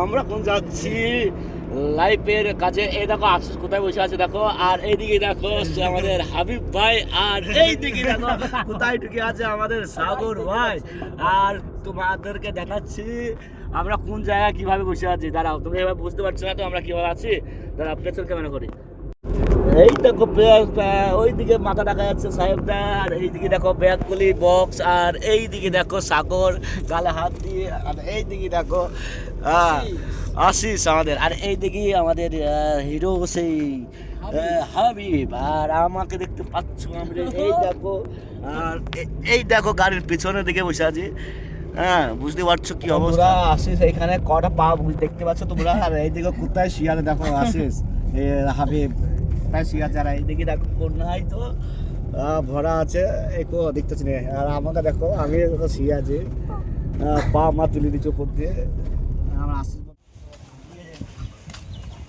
আমরা কোন যাচ্ছি লাইফের কাছে। এই দেখো আশিস কোথায় বসে আছে দেখো, আর এইদিকে দেখো আমাদের হাবিব ভাই, আর এইদিকে দেখো কোথায় ঢুকে আছে আমাদের সাগর ভাই। আর তোমাদেরকে দেখাচ্ছি আমরা কোন জায়গায় কিভাবে বসে আছি। দাঁড়াও, তুমি এবার বুঝতে পারছো না তো আমরা কিভাবে আছি। দাঁড়াও পেছন ক্যামেরা করি। এই দেখো ওইদিকে মাথা দেখা যাচ্ছে সাহেবদা, আর এইদিকে দেখো ব্যাগগুলি বক্স, আর এইদিকে দেখো সাগর গালে হাত দিয়ে, আর এইদিকে দেখো আশিস আমাদের, আর এইদিকে আমাদের হিরো সেই হাবিব। আর আমাকে দেখতে পাচ্ছ আমরা, এই দেখো, আর এই দেখো গাড়ির পিছনের দিকে বসে আছি। হ্যাঁ, বুঝতে পারছো কি অবস্থা। আশিস এখানে কটা পা দেখতে পাচ্ছ তোমরা, আর এইদিকে কোথায় শিয়ালে দেখো আশিস হাবিব যারা এইদিকে দেখো নাই তো ভরা আছে একটু দেখতেছি না। আর আমাকে দেখো আমি শুয়ে আছি, পা মা তুলে দিচ্ছ উপর দিয়ে।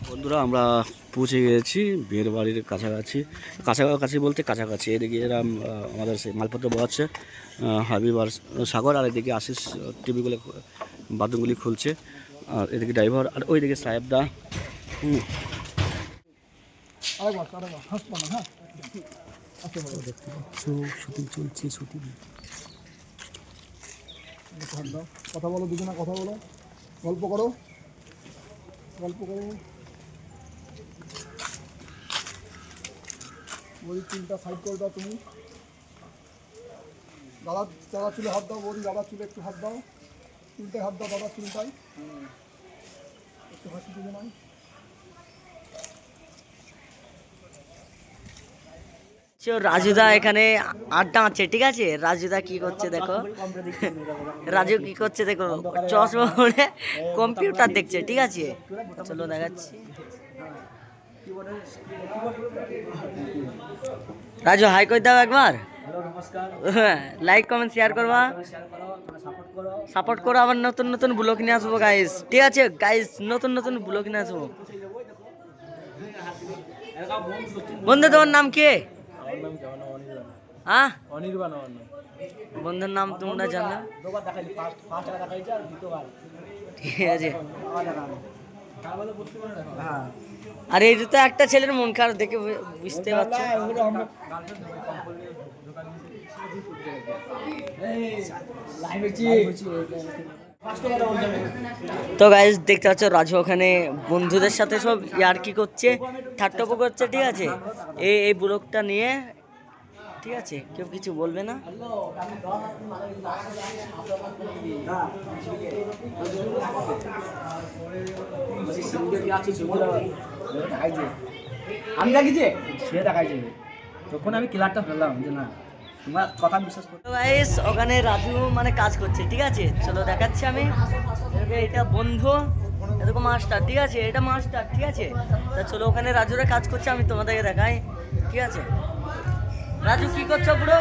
বন্ধুরা আমরা পৌঁছে গেছি বিয়ের বাড়ির কাছাকাছি। কাছাকাছি বলতে কাছাকাছি। এদিকে এরা আমাদের সেই মালপত্র বোয়াচ্ছে হাবিব আর সাগর, আর এদিকে আশিস টিভিগুলো বাথরুমগুলি খুলছে, আর এদিকে ড্রাইভার, আর ওইদিকে সাহেবদা। শুটিং চলছে, শুটিং। কথা বলো দুজনে, কথা বলো, গল্প করো, গল্প করো। বৌদি চুলটা সাইড করে দাও তুমি। দাদা দাদা চুলে হাত দাও, বৌদি দাদা চুলে একটু হাত দাও, চুলটায় হাত দাও, দাদা চুলটায় একটু হাসি তুলে নাও। রাজুদা এখানে আড্ডা আছে, ঠিক আছে। রাজুদা কি করছে দেখো, রাজু কি করছে দেখো, চশমা পরে কম্পিউটার দেখছে, ঠিক আছে। চলো দেখাচ্ছি। রাজু হাই করে দাও একবার, লাইক কমেন্ট শেয়ার করবা, সাপোর্ট করো। আবার নতুন নতুন ব্লগ নিয়ে আসবো গাইস, ঠিক আছে গাইস, নতুন নতুন ব্লগ নিয়ে আসবো। বন্ধু তোমার নাম কি? বন্ধুর নাম তোমরা জানো, ঠিক আছে। আর এই তো একটা ছেলের মন খারাপ দেখে বুঝতে পারছো। তো গাইস দেখতে পাচ্ছ রাজু ওখানে বন্ধুদের সাথে সব ইয়ার্কি করছে, ঠাট্টাপো করছে, ঠিক আছে। এই ব্লগটা নিয়ে, ঠিক আছে, কেউ কিছু বলবে না। আমি দেখিছি সে দেখাইছে, তখন আমি ক্লারটা ফেললাম যে না তোমার কথা বিশ্বাস করো। গাইস ওখানে রাজু মানে কাজ করছে, ঠিক আছে। চলো দেখাচ্ছি আমি। এটা বন্ধু, এরকম মাস্টার, ঠিক আছে, এটা মাস্টার, ঠিক আছে। তা চলো ওখানে রাজুরা কাজ করছে, আমি তোমাদেরকে দেখাই, ঠিক আছে। রাজু কি করছো ব্রো?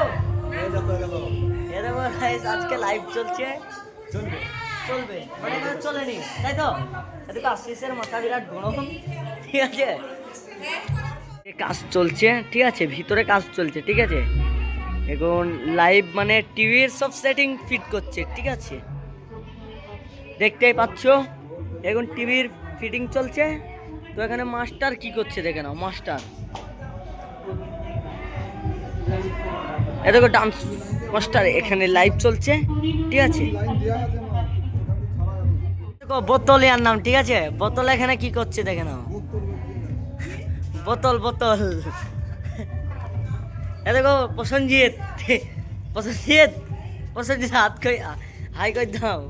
এই দেখো গাইস আজকে লাইভ চলছে, চলবে মানে চলেনি, তাই তো। এদিকে আশিসের মাথা বিরাট গরম, ঠিক আছে। কাজ চলছে, ঠিক আছে, ভিতরে কাজ চলছে, ঠিক আছে। এখন লাইভ মানে টিভির সব সেটিং ফিট করছে, ঠিক আছে, দেখতেই পাচ্ছ। এখন টিভির ফিটিং চলছে। তো এখানে মাস্টার কি করছে দেখে নাও, মাস্টার এদিকে ডান্স মাস্টার এখানে লাইভ চলছে, ঠিক আছে। দেখো বোতল ইয়ার নাম, ঠিক আছে। বোতল এখানে কি করছে দেখে নাও, বোতল বোতল। এ দেখো প্রসেনজিৎ, প্রসেনজিৎ, প্রসেনজিৎ হাত কই হাই কই দাও।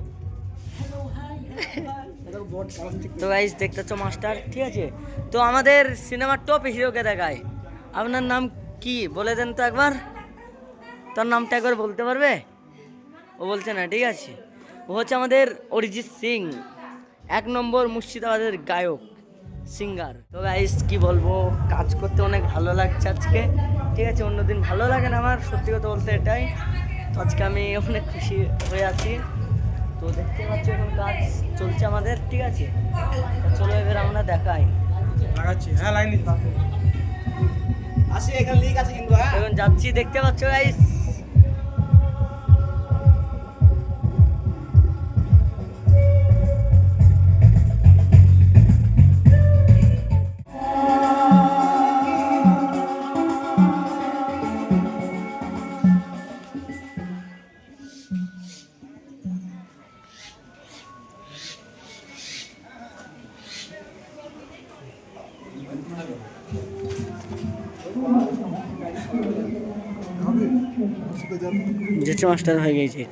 তো গাইস দেখতেছো মাস্টার, ঠিক আছে। তো আমাদের সিনেমার টপ হিরোকে দেখায়। আপনার নাম কি বলে দেন তো একবার, তোর নামটা একবার বলতে পারবে? ও বলছে না, ঠিক আছে। ও হচ্ছে আমাদের অরিজিৎ সিং, 1 নম্বর মুর্শিদাবাদের গায়ক, সিঙ্গার। তো গাইস কি বলবো, কাজ করতে অনেক ভালো লাগছে আজকে, ঠিক আছে। অন্যদিন ভালো লাগে না আমার, সত্যি কথা বলতে এটাই। তো আজকে আমি অনেক খুশি হয়ে আছি। তো দেখতে পাচ্ছ এখন কাজ চলছে আমাদের, ঠিক আছে। চলো এবার আমরা দেখাই, হ্যাঁ লাইন আসি, এখানে লিক আছে কিন্তু। এখন যাচ্ছি, দেখতে পাচ্ছ গাইস। জেঠু মাস্টার হয়ে গেছে।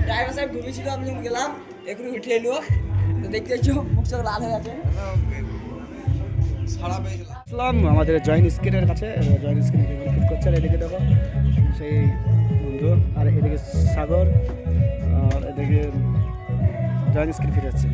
ড্রাইভার সাহেব ঘুমিয়েছিল, আমি যখন গেলাম এখন উঠে এলো, তো দেখতে পাচ্ছ মুখ চোখ লাল হয়ে আছে। আসলাম আমাদের জয়েন স্ক্রিনের কাছে, জয়েন স্ক্রিন ক্লিক করছে। আর এদিকে দেখো সেই বন্ধু, আর এদিকে সাগর, আর এদিকে জয়েন স্ক্রিন ফিরে যাচ্ছে।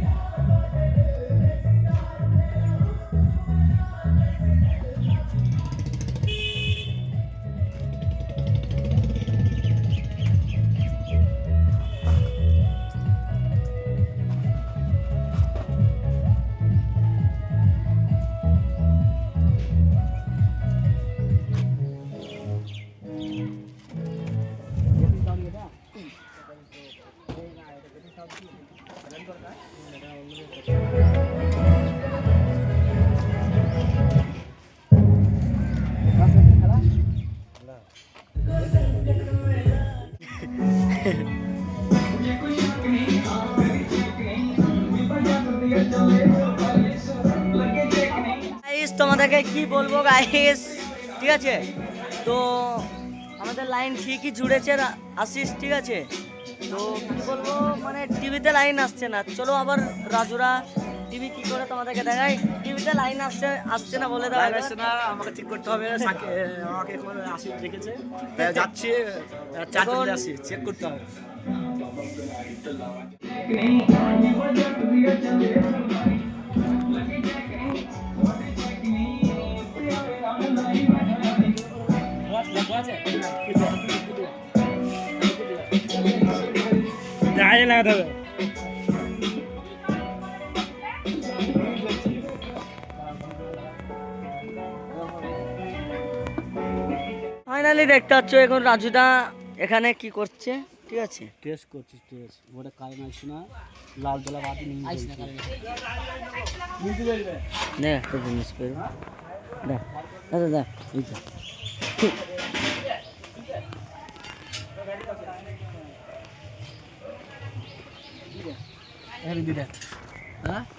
গাইস তোমাদেরকে কি বলবো গাইস, ঠিক আছে? তো আমাদের লাইন ঠিকই জুড়েছে আশিস, ঠিক আছে? তো কি বলবো, মানে টিভিতে লাইন আসছে না। চলো আবার রাজুরা টিভি কি করে তোমাদেরকে দেখাই। টিভিতে লাইন আসছে না বলে দেওয়া আসছে না, আমাকে ঠিক করতে হবে। আমাকে এখন আশিস রেখেছে, তাই যাচ্ছি, চার্জ আসি চেক করতে হবে। লাগাতে হবে। ফাইনালি দেখতে পাচ্ছ এখন রাজুদা এখানে কি করছে, ঠিক আছে? টেস্ট করছিস, টেস্ট ওটা কারেন্ট আসছে না, লাল দোলা বাতি নিয়ে আসছে না, দেখ একটা জিনিস করবো, দেখ দাদা দেখ এইটা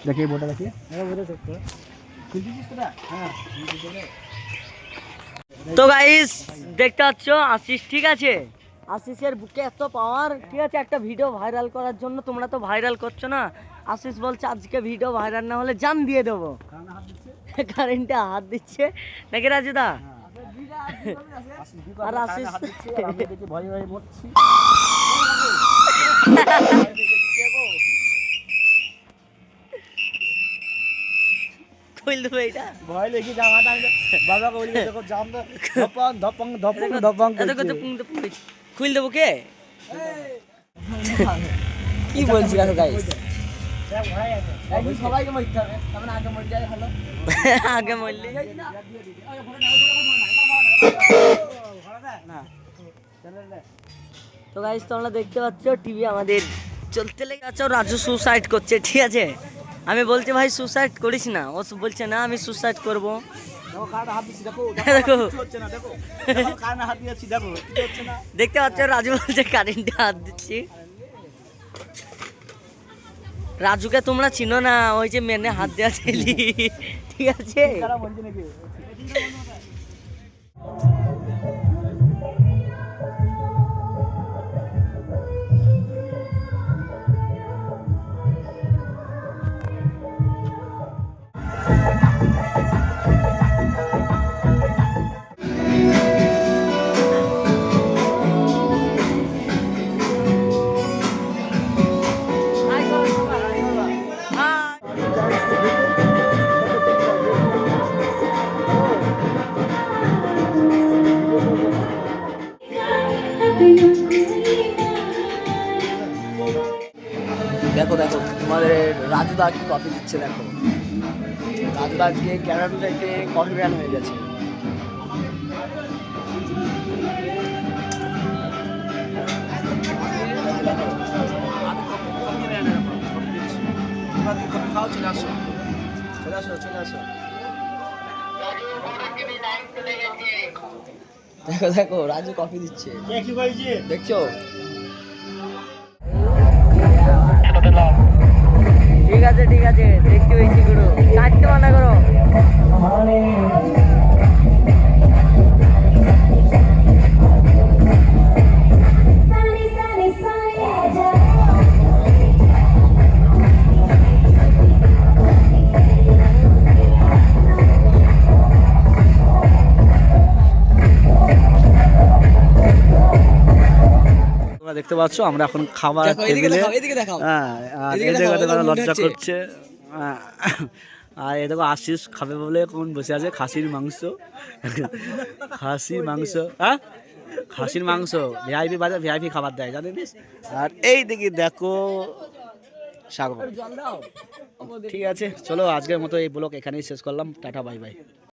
দেখি বোটা দেখি। তো গাইস দেখতে পাচ্ছ আশিস, ঠিক আছে? আশিসের বুকে এত পাওয়ার, ঠিক আছে? একটা ভিডিও ভাইরাল করার জন্য, তোমরা তো ভাইরাল করছো না। আশিস বলছে আজকে ভিডিও ভাইরাল না হলে জান দিয়ে দেবো। কারেন্টে হাত দিচ্ছে নাকি রাজুদা? আর আশিস ভয় ভয় মরছি। খুল দেবো এটা, ভয় লেগে জামাটা বাবাকে বলি দেখো জাম না, ধপং ধপং ধপং ধপং খুল দেবো কে? কি বলছি দেখো গাইস, সবাইকে মরতে হবে, তার আগে মরে যায় ভালো। আগে মরলে তো গাইস তোমরা দেখতে পাচ্ছ টিভি আমাদের চলতে লেগে আছে। রাজু সুসাইড করছে, ঠিক আছে? আমি বলছি ভাই সুসাইড করিস না, ও বলছে না আমি সুসাইড করবো। দেখো কারটা হাত দিচ্ছি, দেখো দেখো হচ্ছে না, দেখো কারটা হাত দিয়েছি, দেখো হচ্ছে না। দেখতে পাচ্ছ রাজু বলছে কারেন্টে হাত দিচ্ছি। রাজুকে তোমরা চিনো না, ওই যে মেনে হাত দেওয়া ছেলি, ঠিক আছে? কারা বলছে নাকি? দেখো দেখো তোমাদের রাজুদা কি কফি দিচ্ছে, দেখো রাজুদা আজকে ক্যারাম থেকে কফি ব্যান হয়ে গেছে। কফি খাও, চলে আসো চলে আসো চলে আসো। দেখো দেখো রাজু কফি দিচ্ছে দেখছো? ঠিক আছে দেখতে হয়েছি গুরু, কাটতে মানা করো। তোমরা দেখতে পাচ্ছ আমরা এখন খাবার দেখো এদিকে টেবিলে, দেখাও, এদিকে দেখাও। হ্যাঁ আর এদিকে এদিকে দেখাও, দেখো এদিকে লজ্জা হচ্ছে। করছে। হ্যাঁ, আর এ দেখো আশিস খাবে বলে কোন বসে আছে, খাসির মাংস, খাসির মাংস, হ্যাঁ খাসির মাংস ভিআইপি বাজার, ভিআইপি খাবার দেয় জানিস। আর এই দিকে দেখো সাগর। ঠিক আছে চলো আজকের মতো এই ব্লগ এখানেই শেষ করলাম, টাটা বাই বাই।